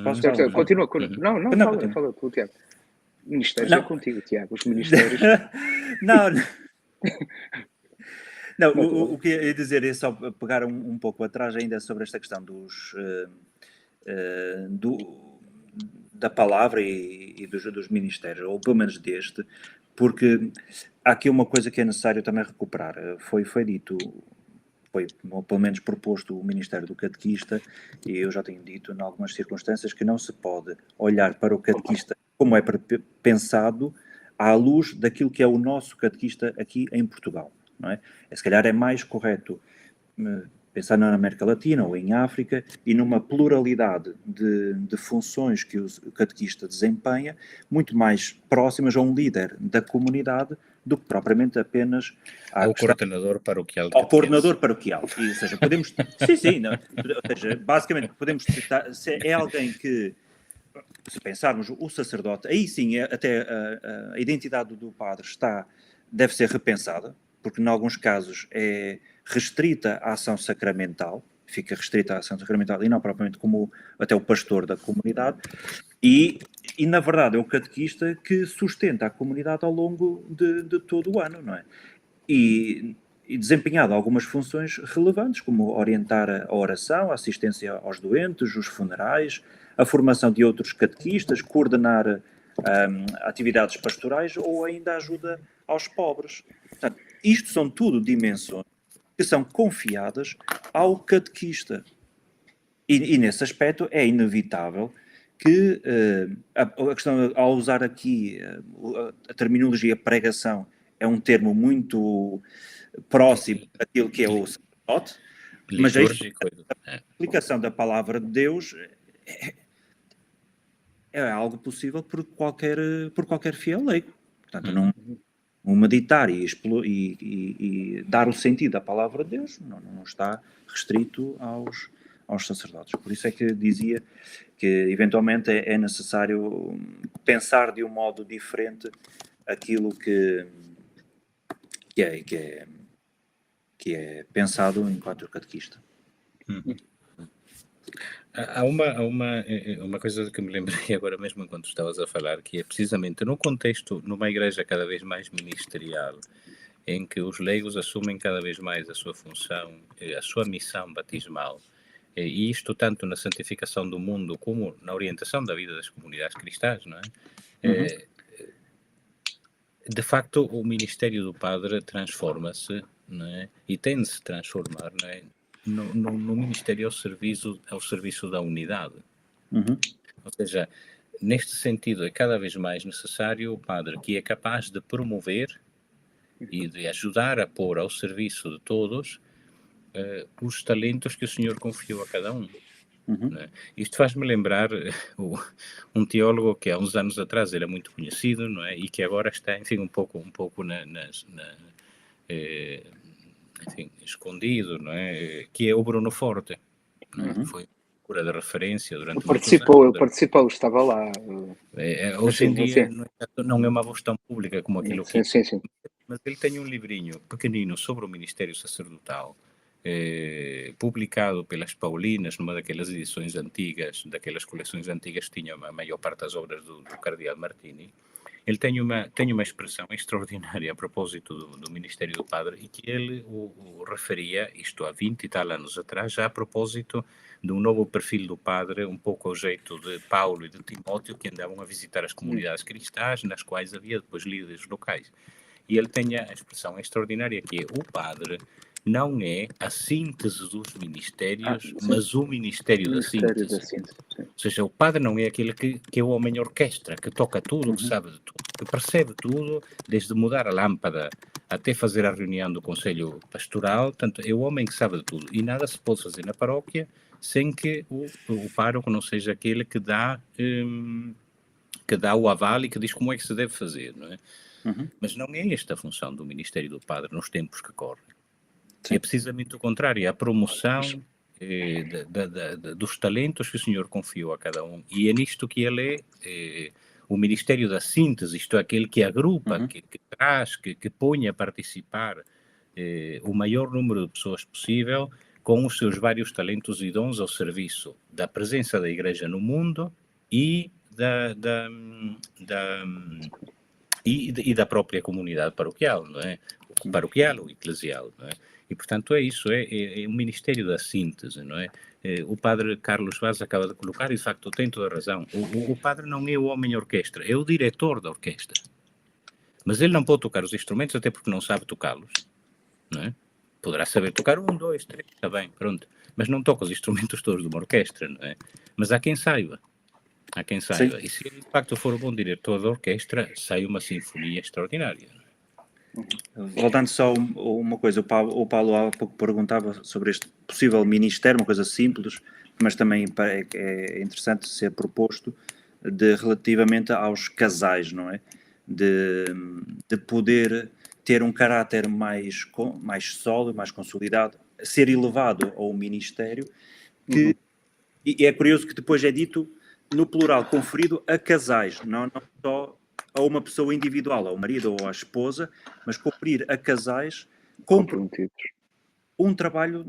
continua. Não, fala tu, Tiago. Ministérios é contigo, Tiago. Os ministérios... Não, o que eu ia dizer é só pegar um pouco atrás ainda sobre esta questão da palavra e dos ministérios, ou pelo menos deste, porque há aqui uma coisa que é necessário também recuperar. Foi dito, foi pelo menos proposto o Ministério do Catequista, e eu já tenho dito em algumas circunstâncias que não se pode olhar para o catequista como é pensado à luz daquilo que é o nosso catequista aqui em Portugal, não é? Se calhar é mais correto pensar na América Latina ou em África e numa pluralidade de funções que o catequista desempenha, muito mais próximas a um líder da comunidade do que propriamente apenas ao coordenador paroquial. Ao coordenador paroquial. Ou seja, podemos... sim, não, ou seja, basicamente podemos citar, se é alguém que, se pensarmos o sacerdote, aí sim, até a identidade do padre deve ser repensada, porque em alguns casos é restrita à ação sacramental, fica restrita à ação sacramental e não propriamente como até o pastor da comunidade, e na verdade é o catequista que sustenta a comunidade ao longo de todo o ano, não é? E desempenhado algumas funções relevantes, como orientar a oração, a assistência aos doentes, os funerais, a formação de outros catequistas, coordenar atividades pastorais ou ainda ajuda aos pobres. Portanto, isto são tudo dimensões que são confiadas ao catequista. E nesse aspecto é inevitável que a questão, ao usar aqui a terminologia pregação, é um termo muito próximo daquilo que é o sacerdote, mas a aplicação da palavra de Deus é algo possível por qualquer fiel leigo. Portanto, não meditar e dar o sentido da palavra de Deus não está restrito aos sacerdotes. Por isso é que dizia que eventualmente é necessário pensar de um modo diferente aquilo que é pensado enquanto catequista. Há uma coisa que me lembrei agora mesmo enquanto estavas a falar, que é precisamente no contexto, numa igreja cada vez mais ministerial, em que os leigos assumem cada vez mais a sua função, a sua missão batismal, e isto tanto na santificação do mundo como na orientação da vida das comunidades cristãs, não é? De facto, o ministério do padre transforma-se, não é? E tem de se transformar, não é? No ministério ao serviço da unidade. Ou seja, neste sentido é cada vez mais necessário o padre que é capaz de promover e de ajudar a pôr ao serviço de todos os talentos que o Senhor confiou a cada um. Né? Isto faz-me lembrar um teólogo que há uns anos atrás era muito conhecido, não é? E que agora está, enfim, um pouco enfim, escondido, não é? Que é o Bruno Forte, não é? Foi figura de referência durante muitos anos. Participou, estava lá. Hoje em dia não é uma voz tão pública como aquilo que... Sim. Mas ele tem um livrinho pequenino sobre o ministério sacerdotal, publicado pelas Paulinas, numa daquelas edições antigas, daquelas coleções antigas que tinham a maior parte das obras do Cardeal Martini. Ele tem uma expressão extraordinária a propósito do ministério do padre, e que ele o referia, isto há 20 e tal anos atrás, já a propósito de um novo perfil do padre, um pouco ao jeito de Paulo e de Timóteo, que andavam a visitar as comunidades cristãs, nas quais havia depois líderes locais. E ele tem a expressão extraordinária que é: o padre não é a síntese dos ministérios, mas o ministério da síntese. Ou seja, o padre não é aquele que é o homem orquestra, que toca tudo, que sabe de tudo, que percebe tudo, desde mudar a lâmpada até fazer a reunião do conselho pastoral. Portanto, é o homem que sabe de tudo. E nada se pode fazer na paróquia sem que o pároco não seja aquele que dá o aval e que diz como é que se deve fazer, não é? Mas não é esta a função do ministério do padre nos tempos que correm. Sim. É precisamente o contrário, é a promoção dos talentos que o Senhor confiou a cada um. E é nisto que ele é o ministério da síntese, isto é, aquele que agrupa, que traz, que põe a participar o maior número de pessoas possível, com os seus vários talentos e dons ao serviço da presença da Igreja no mundo e da própria comunidade paroquial, não é? O paroquial ou eclesial, não é? E, portanto, é isso, é um ministério da síntese, não é? O padre Carlos Vaz acaba de colocar, e de facto tem toda a razão, o padre não é o homem orquestra, é o diretor da orquestra. Mas ele não pode tocar os instrumentos até porque não sabe tocá-los, não é? Poderá saber tocar 1, 2, 3, está bem, pronto. Mas não toca os instrumentos todos de uma orquestra, não é? Mas há quem saiba. Há quem saiba. Sim. E se ele, de facto, for um bom diretor da orquestra, sai uma sinfonia extraordinária. Voltando só uma coisa, o Paulo há pouco perguntava sobre este possível ministério, uma coisa simples, mas também é interessante ser proposto relativamente aos casais, não é? De poder ter um caráter mais sólido, mais consolidado, ser elevado ao ministério, que, e é curioso que depois é dito no plural, conferido a casais, não só a uma pessoa individual, ao marido ou à esposa, mas conferir a casais um trabalho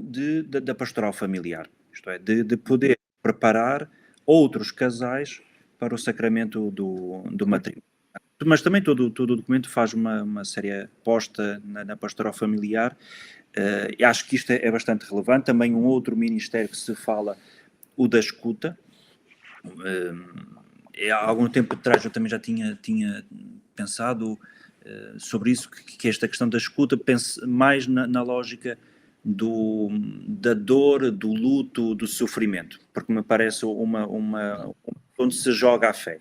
da pastoral familiar, isto é, de poder preparar outros casais para o sacramento do matrimônio. Mas também todo o documento faz uma séria aposta na pastoral familiar, e acho que isto é bastante relevante. Também um outro ministério que se fala, o da escuta. Há algum tempo atrás eu também já tinha pensado sobre isso, que esta questão da escuta, pense mais na lógica da dor, do luto, do sofrimento, porque me parece onde se joga a fé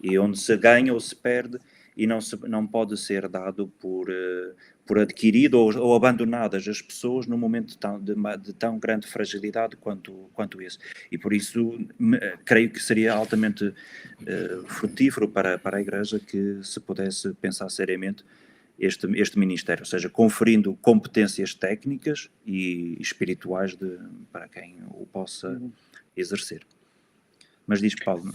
e onde se ganha ou se perde, e não pode ser dado por adquirido ou abandonadas as pessoas num momento de tão grande fragilidade quanto esse. E por isso creio que seria altamente frutífero para a Igreja que se pudesse pensar seriamente este ministério, ou seja, conferindo competências técnicas e espirituais para quem o possa exercer. Mas diz Paulo,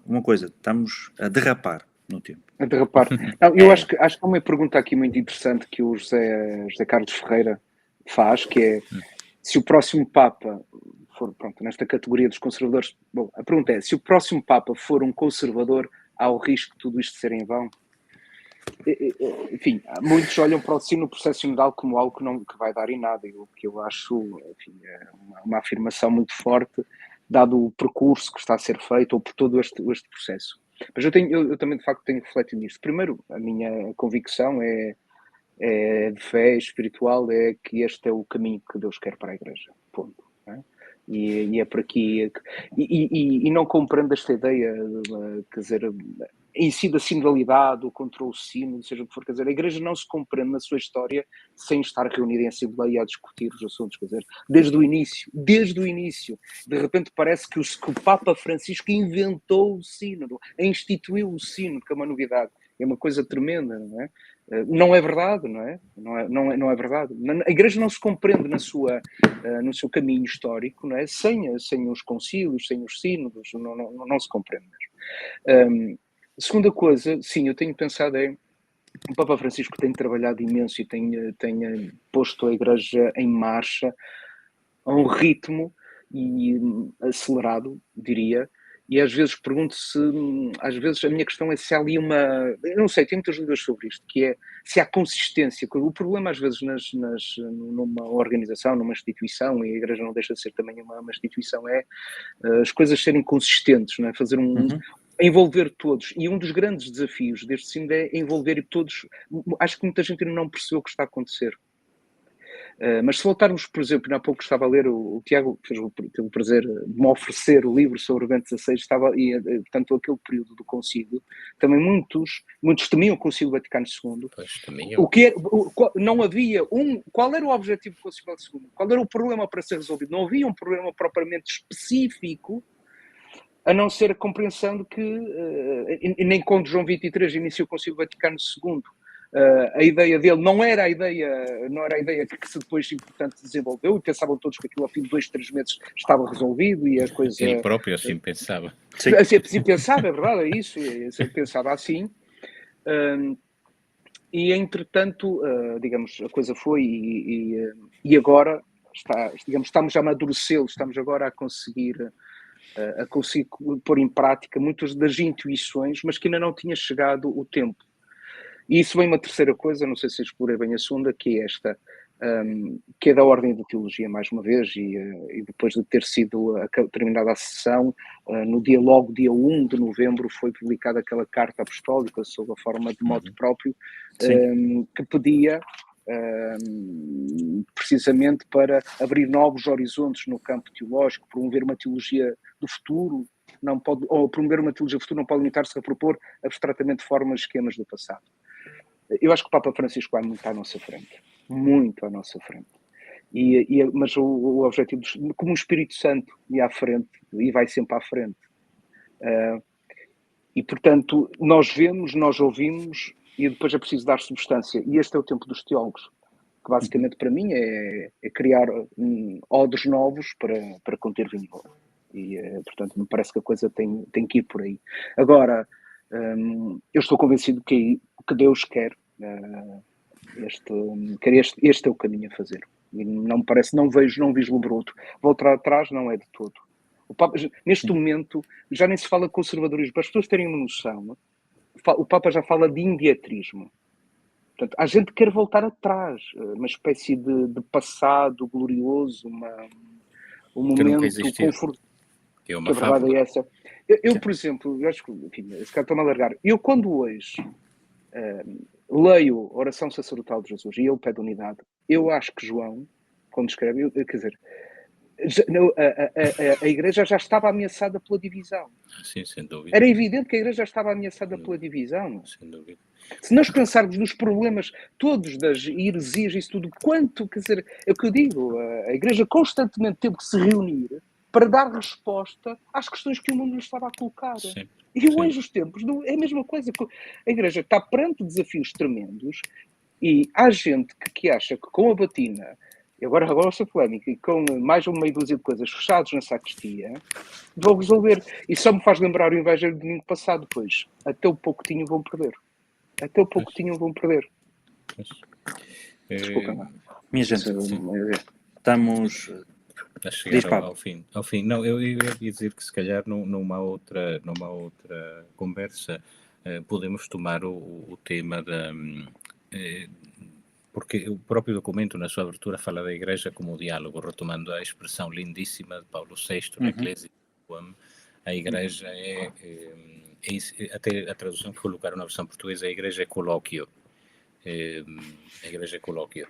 uma coisa, estamos a derrapar no tempo. A derrapar. Não, eu acho que há uma pergunta aqui muito interessante que o José Carlos Ferreira faz, que é se o próximo Papa for, pronto, nesta categoria dos conservadores, bom, a pergunta é, se o próximo Papa for um conservador, há o risco de tudo isto ser em vão? Enfim, muitos olham para o sino processional como algo que vai dar em nada, o que eu acho, enfim, é uma afirmação muito forte, dado o percurso que está a ser feito, ou por todo este processo. Mas eu também, de facto, tenho refletido nisto. Primeiro, a minha convicção é de fé espiritual, é que este é o caminho que Deus quer para a Igreja. Ponto. Não é? E é por aqui. E não compreendo esta ideia, quer dizer, em si da sinodalidade, o controle sino, seja o que for, quer dizer, a Igreja não se compreende na sua história sem estar reunida em Assembleia a discutir os assuntos, quer dizer, desde o início, de repente parece que o Papa Francisco inventou o sínodo, instituiu o sínodo, que é uma novidade, é uma coisa tremenda, não é? Não é verdade, não é? Não é verdade. A Igreja não se compreende no seu caminho histórico, não é? Sem os concílios, sem os sínodos, não se compreende mesmo. Segunda coisa, sim, eu tenho pensado o Papa Francisco tem trabalhado imenso e tem posto a Igreja em marcha a um ritmo acelerado, diria, e às vezes às vezes a minha questão é se há ali eu não sei, tenho muitas dúvidas sobre isto, que é se há consistência. O problema às vezes numa organização, numa instituição, e a Igreja não deixa de ser também uma instituição, é as coisas serem consistentes, não é? Fazer envolver todos, e um dos grandes desafios deste sínodo é envolver todos. Acho que muita gente ainda não percebeu o que está a acontecer. Mas se voltarmos, por exemplo, há pouco estava a ler, o Tiago teve o prazer de me oferecer o livro sobre o Bento XVI, portanto, aquele período do concílio, também muitos temiam o Concílio Vaticano II. Não havia qual era o objetivo do Concílio Vaticano II? Qual era o problema para ser resolvido? Não havia um problema propriamente específico, a não ser a compreensão de que, nem quando João XXIII inicia o Concílio Vaticano II, a ideia dele não era a ideia que se depois, portanto, desenvolveu, e pensavam todos que aquilo, ao fim de 2, 3 meses, estava resolvido, e a coisa... Ele próprio assim pensava. Assim pensava, é verdade, é isso, pensava assim. E, entretanto, digamos, a coisa foi, e agora, estamos a amadurecê-lo, estamos agora a conseguir pôr em prática muitas das intuições, mas que ainda não tinha chegado o tempo. E isso vem uma terceira coisa, não sei se explorei bem a segunda, que é esta, que é da ordem da teologia, mais uma vez, e depois de ter sido terminada a sessão, no dia 1 de novembro foi publicada aquela carta apostólica sob a forma de motu próprio, que pedia precisamente para abrir novos horizontes no campo teológico, promover uma teologia do futuro, não pode, ou promover uma teologia do futuro não pode limitar-se a propor abstratamente formas e esquemas do passado. Eu acho que o Papa Francisco vai muito à nossa frente, muito à nossa frente. Mas o objetivo, como o Espírito Santo ia à frente, e vai sempre à frente. E, portanto, nós vemos, nós ouvimos, e depois é preciso dar substância. E este é o tempo dos teólogos, que basicamente para mim é criar odres novos para conter vinho novo. E, portanto, me parece que a coisa tem que ir por aí. Agora, eu estou convencido que Deus quer este é o caminho a fazer. E não me parece, não vislumbro outro. Voltar atrás não é de todo. O Papa, neste momento, já nem se fala de conservadorismo. Para as pessoas terem uma noção, o Papa já fala de indietrismo. Portanto, a gente quer voltar atrás, uma espécie de passado glorioso, um momento confortável. Que a verdade é essa. Eu, por exemplo, eu acho que, enfim, esse cara está-me a largar. Eu, quando hoje leio a oração sacerdotal de Jesus e ele pede unidade, eu acho que João, quando escreve, quer dizer, a igreja já estava ameaçada pela divisão. Sim, sem dúvida. Era evidente que a igreja já estava ameaçada pela divisão. Sem dúvida. Se nós pensarmos nos problemas todos das heresias, isso tudo, quanto, quer dizer, é o que eu digo, a igreja constantemente teve que se reunir para dar resposta às questões que o mundo lhe estava a colocar. Sim. E hoje os tempos, é a mesma coisa. A igreja está perante desafios tremendos e há gente que acha que com a batina, e agora vou ser polémica, e com mais uma meia dúzia de coisas fechados na sacristia, vão resolver. E só me faz lembrar o Evangelho do domingo passado, pois até o pouco tinham vão perder. Até o pouco tinham vão perder. Desculpa, minha gente, estamos a chegar ao fim. Não, eu ia dizer que se calhar numa outra conversa podemos tomar o tema da... porque o próprio documento, na sua abertura, fala da Igreja como diálogo, retomando a expressão lindíssima de Paulo VI na Eclésia. A Igreja até a tradução que colocaram na versão portuguesa, a Igreja é colóquio. A Igreja é colóquio.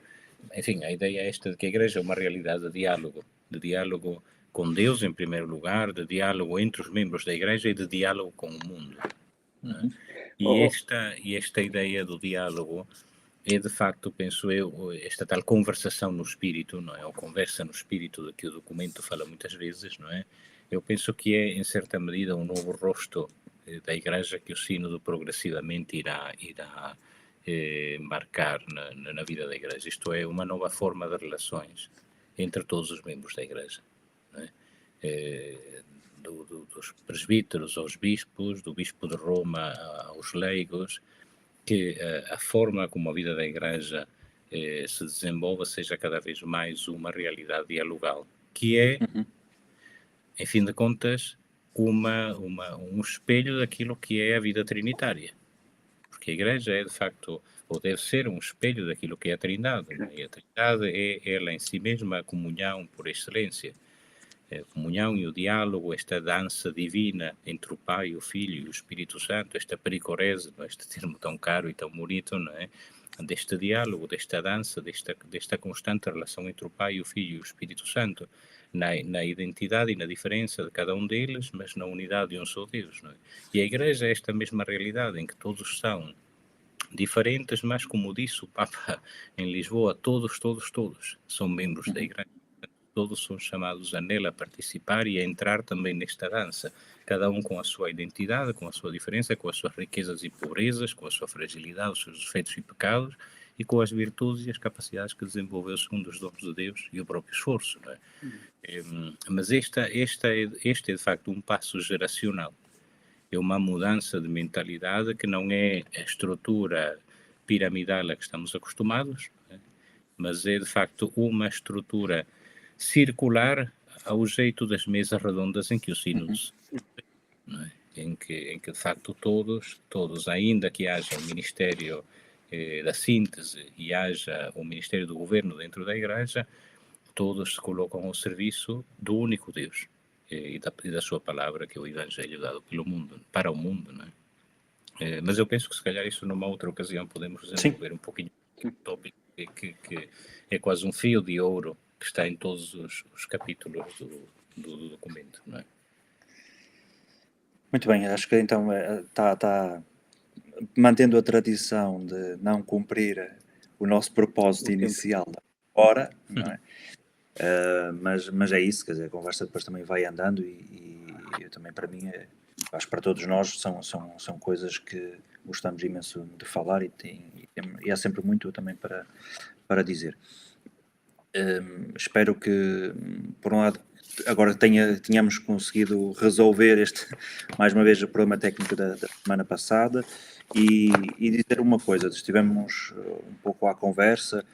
Enfim, a ideia é esta de que a Igreja é uma realidade de diálogo com Deus em primeiro lugar, de diálogo entre os membros da Igreja e de diálogo com o mundo. E esta ideia do diálogo é, de facto, penso eu, esta tal conversação no espírito, não é? Ou conversa no espírito de que o documento fala muitas vezes, não é? Eu penso que é, em certa medida, um novo rosto da Igreja que o Sínodo progressivamente irá marcar na vida da Igreja. Isto é, uma nova forma de relações entre todos os membros da Igreja. Não é? Dos presbíteros aos bispos, do bispo de Roma aos leigos, que a forma como a vida da Igreja se desenvolva seja cada vez mais uma realidade dialogal, que é, em fim de contas, um espelho daquilo que é a vida trinitária. Porque a Igreja é, de facto, ou deve ser um espelho daquilo que é a Trindade. E a Trindade é ela em si mesma a comunhão por excelência. A comunhão e o diálogo, esta dança divina entre o Pai, o Filho e o Espírito Santo, esta pericorese, este termo tão caro e tão bonito, não é? Deste diálogo, desta dança, desta constante relação entre o Pai, o Filho e o Espírito Santo, na identidade e na diferença de cada um deles, mas na unidade de um só Deus. Não é? E a Igreja é esta mesma realidade em que todos são diferentes, mas, como disse o Papa em Lisboa, todos são membros da Igreja. Todos são chamados a nela a participar e a entrar também nesta dança, cada um com a sua identidade, com a sua diferença, com as suas riquezas e pobrezas, com a sua fragilidade, os seus defeitos e pecados, e com as virtudes e as capacidades que desenvolveu segundo os dons de Deus e o próprio esforço. Não é? Mas este é de facto um passo geracional, é uma mudança de mentalidade que não é a estrutura piramidal a que estamos acostumados, não é? Mas é de facto uma estrutura circular ao jeito das mesas redondas em que o Sínodo não é? em que de facto todos, ainda que haja um ministério da síntese e haja o Ministério do Governo dentro da Igreja, todos se colocam ao serviço do único Deus e da sua palavra, que é o Evangelho dado pelo mundo, para o mundo, não é? Mas eu penso que se calhar isso numa outra ocasião podemos desenvolver um pouquinho o tópico que é quase um fio de ouro que está em todos os capítulos do documento, não é? Muito bem, acho que então está mantendo a tradição de não cumprir o nosso propósito inicial agora, não é? Mas é isso, quer dizer, a conversa depois também vai andando e também para mim, acho que para todos nós são coisas que gostamos imenso de falar e há sempre muito também para dizer. Espero que, por um lado, agora tenhamos conseguido resolver mais uma vez, o problema técnico da semana passada e dizer uma coisa, estivemos um pouco à conversa,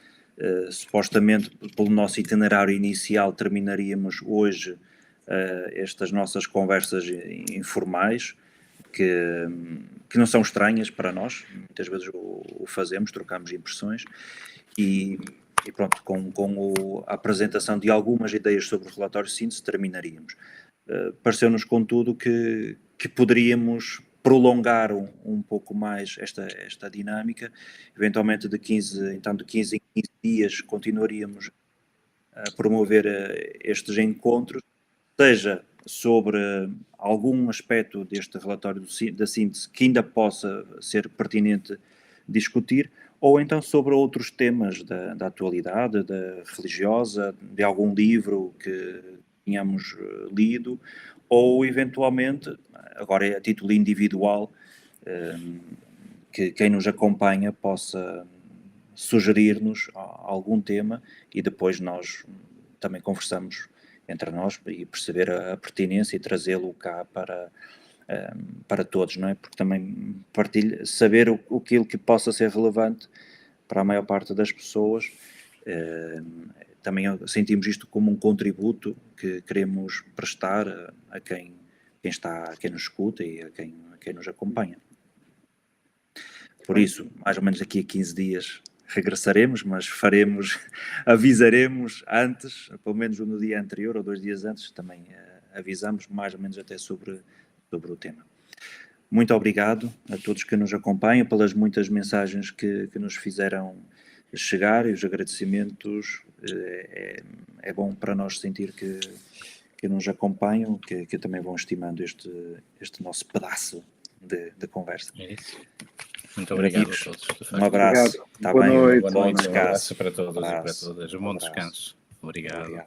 supostamente pelo nosso itinerário inicial terminaríamos hoje estas nossas conversas informais, que não são estranhas para nós, muitas vezes o fazemos, trocamos impressões e pronto, com a apresentação de algumas ideias sobre o relatório de síntese terminaríamos. Pareceu-nos, contudo, que poderíamos prolongar um pouco mais esta dinâmica, eventualmente de 15 em 15 dias continuaríamos a promover estes encontros, seja sobre algum aspecto deste relatório da síntese que ainda possa ser pertinente discutir, ou então sobre outros temas da atualidade, da religiosa, de algum livro que tínhamos lido, ou eventualmente, agora a título individual, que quem nos acompanha possa sugerir-nos algum tema e depois nós também conversamos entre nós e perceber a pertinência e trazê-lo cá para todos, não é? Porque também saber aquilo que possa ser relevante para a maior parte das pessoas, também sentimos isto como um contributo que queremos prestar a quem nos escuta e a quem nos acompanha. Por isso, mais ou menos daqui a 15 dias regressaremos, mas avisaremos antes, pelo menos no dia anterior ou 2 dias antes, também avisamos mais ou menos até sobre o tema. Muito obrigado a todos que nos acompanham, pelas muitas mensagens que nos fizeram chegar e os agradecimentos. É bom para nós sentir que nos acompanham, que também vão estimando este nosso pedaço de conversa. É isso. Muito obrigado a todos. Um abraço. Boa noite. Bom descanso. Um abraço para todos e para todas. Um bom descanso. Obrigado.